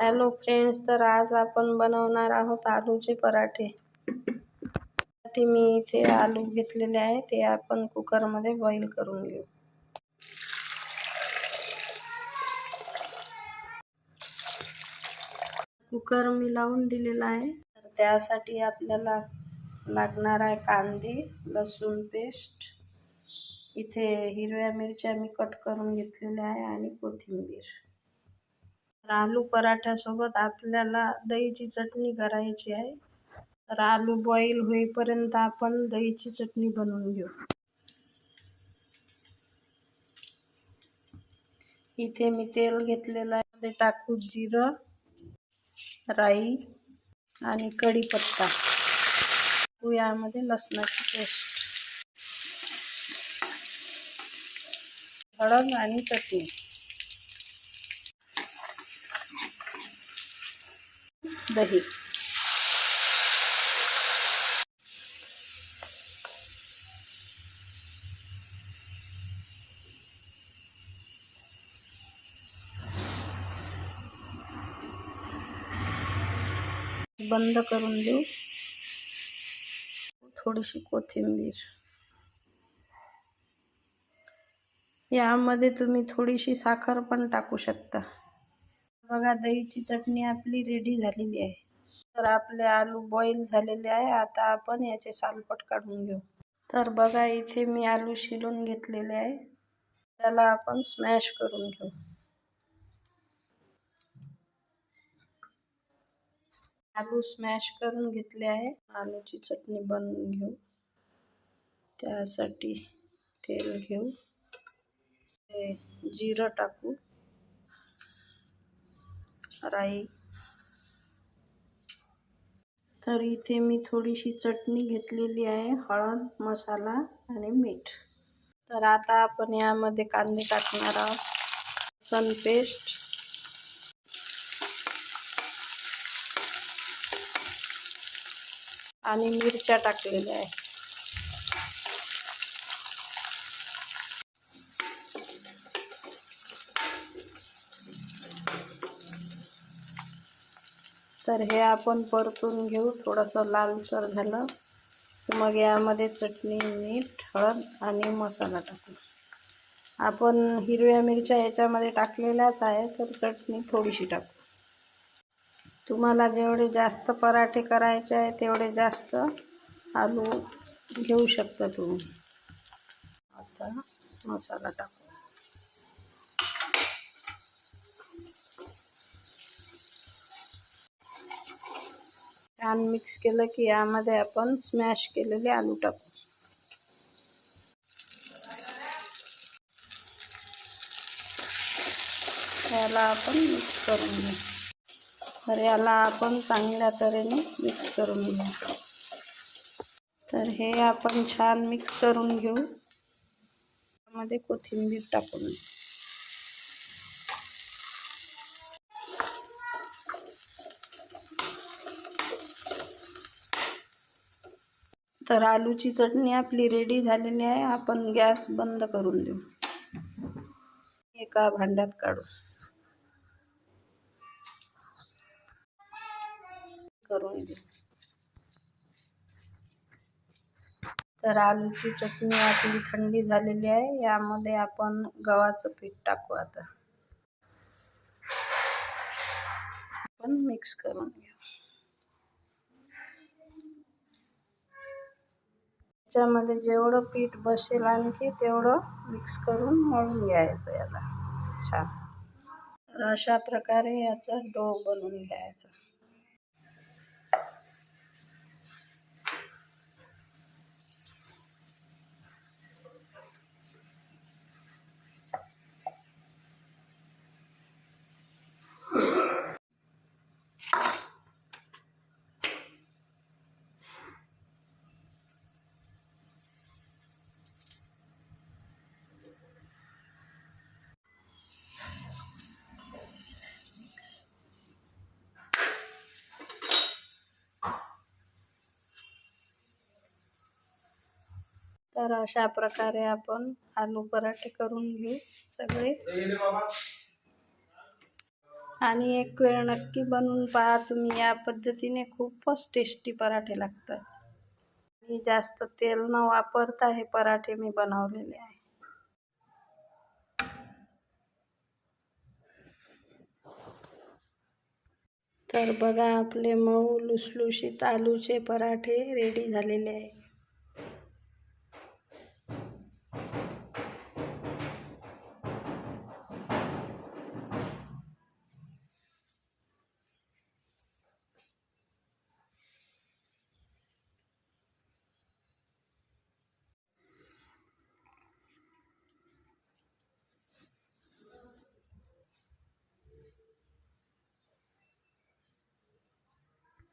Hello friends, तर आज आपण बनवणार आहोत आलूचे पराठे. त्यासाठी मी इथे आलू घेतलेले आहे, ते आपण कुकरमध्ये बॉईल करून घेऊ. कुकर मी लावून दिलेला आहे. तर त्यासाठी आपल्याला लागणार आहे कांदे, लसूण पेस्ट, इथे हिरव्या मिरच्या मी कट करून घेतलेल्या आहे आणि कोथिंबीर. आलू पराठ्यासोबत आपल्याला दहीची चटणी करायची आहे. तर आलू बॉईल होईपर्यंत आपण दहीची चटणी बनवून घेऊ. इथे मी तेल घेतलेलं आहे, ते टाकू जिरं, राई आणि कढीपत्ता. यामध्ये लसणाची पेस्ट, हळद आणि चटणी, दही. बंद करून देऊ. थोडीशी कोथिंबीर. यामध्ये तुम्ही थोडीशी साखर पण टाकू शकता. बघा, दहीची चटणी आपली रेडी झालेली आहे. तर आपले आलू बॉईल झालेले आहे. आता आपण याचे सालपट काढून घेऊ. तर बघा, इथे मी आलू शिलून घेतलेले आहे. त्याला आपण स्मॅश करून घेऊ. आलू स्मॅश करून घेतले आहे. आलूची चटणी बनवून घेऊ. त्यासाठी तेल घेऊ, जिरं टाकू, राई. तर इथे मी थोडीशी चटणी घेतलेली आहे, हळद, मसाला आणि मीठ. तर आता आपण यामध्ये कांदे टाकणार आहोत, लसूण पेस्ट, आणि मिरच्या टाकलेल्या आहे. तर हे आपण परतून घेऊ. थोडंसं लालसर झालं तर मग यामध्ये चटणी, मीठ, हळद आणि मसाला टाकू. आपण हिरव्या मिरच्या याच्यामध्ये टाकलेल्याच आहे, तर चटणी थोडीशी टाकू. तुम्हाला जेवढे जास्त पराठे करायचे आहे तेवढे जास्त आलू घेऊ शकता तुम्ही. आता मसाला टाकू. छान मिक्स केलं की यामध्ये आपण स्मॅश केलेले आलू टाकू. याला आपण मिक्स करून घेऊ. तर याला आपण चांगल्या तऱ्हेने मिक्स करून घेऊ. तर हे आपण छान मिक्स करून घेऊ. त्यामध्ये कोथिंबीर टाकून. तर आलूची चटणी आपली रेडी झालेली आहे. आपण गॅस बंद करून देऊ. एका भांड्यात काढू करून देऊ. तर आलूची चटणी आपली थंडी झालेली आहे. यामध्ये आपण गव्हाचं पीठ टाकू. आता आपण मिक्स करून घेऊ. त्याच्यामध्ये जेवढं पीठ बसेल आणखी तेवढं मिक्स करून मळून घ्यायचं याला छान. तर अशा प्रकारे याचा डो बनवून घ्यायचा. तर अशा प्रकारे आपण आलू पराठे करून घेऊ सगळे. आणि एक वेळ नक्की बनवून पहा तुम्ही. या पद्धतीने खूपच टेस्टी पराठे लागतात. आणि जास्त तेल न वापरता हे पराठे मी बनवलेले आहे. तर बघा, आपले मऊ लुसलुशीत आलूचे पराठे रेडी झालेले आहे.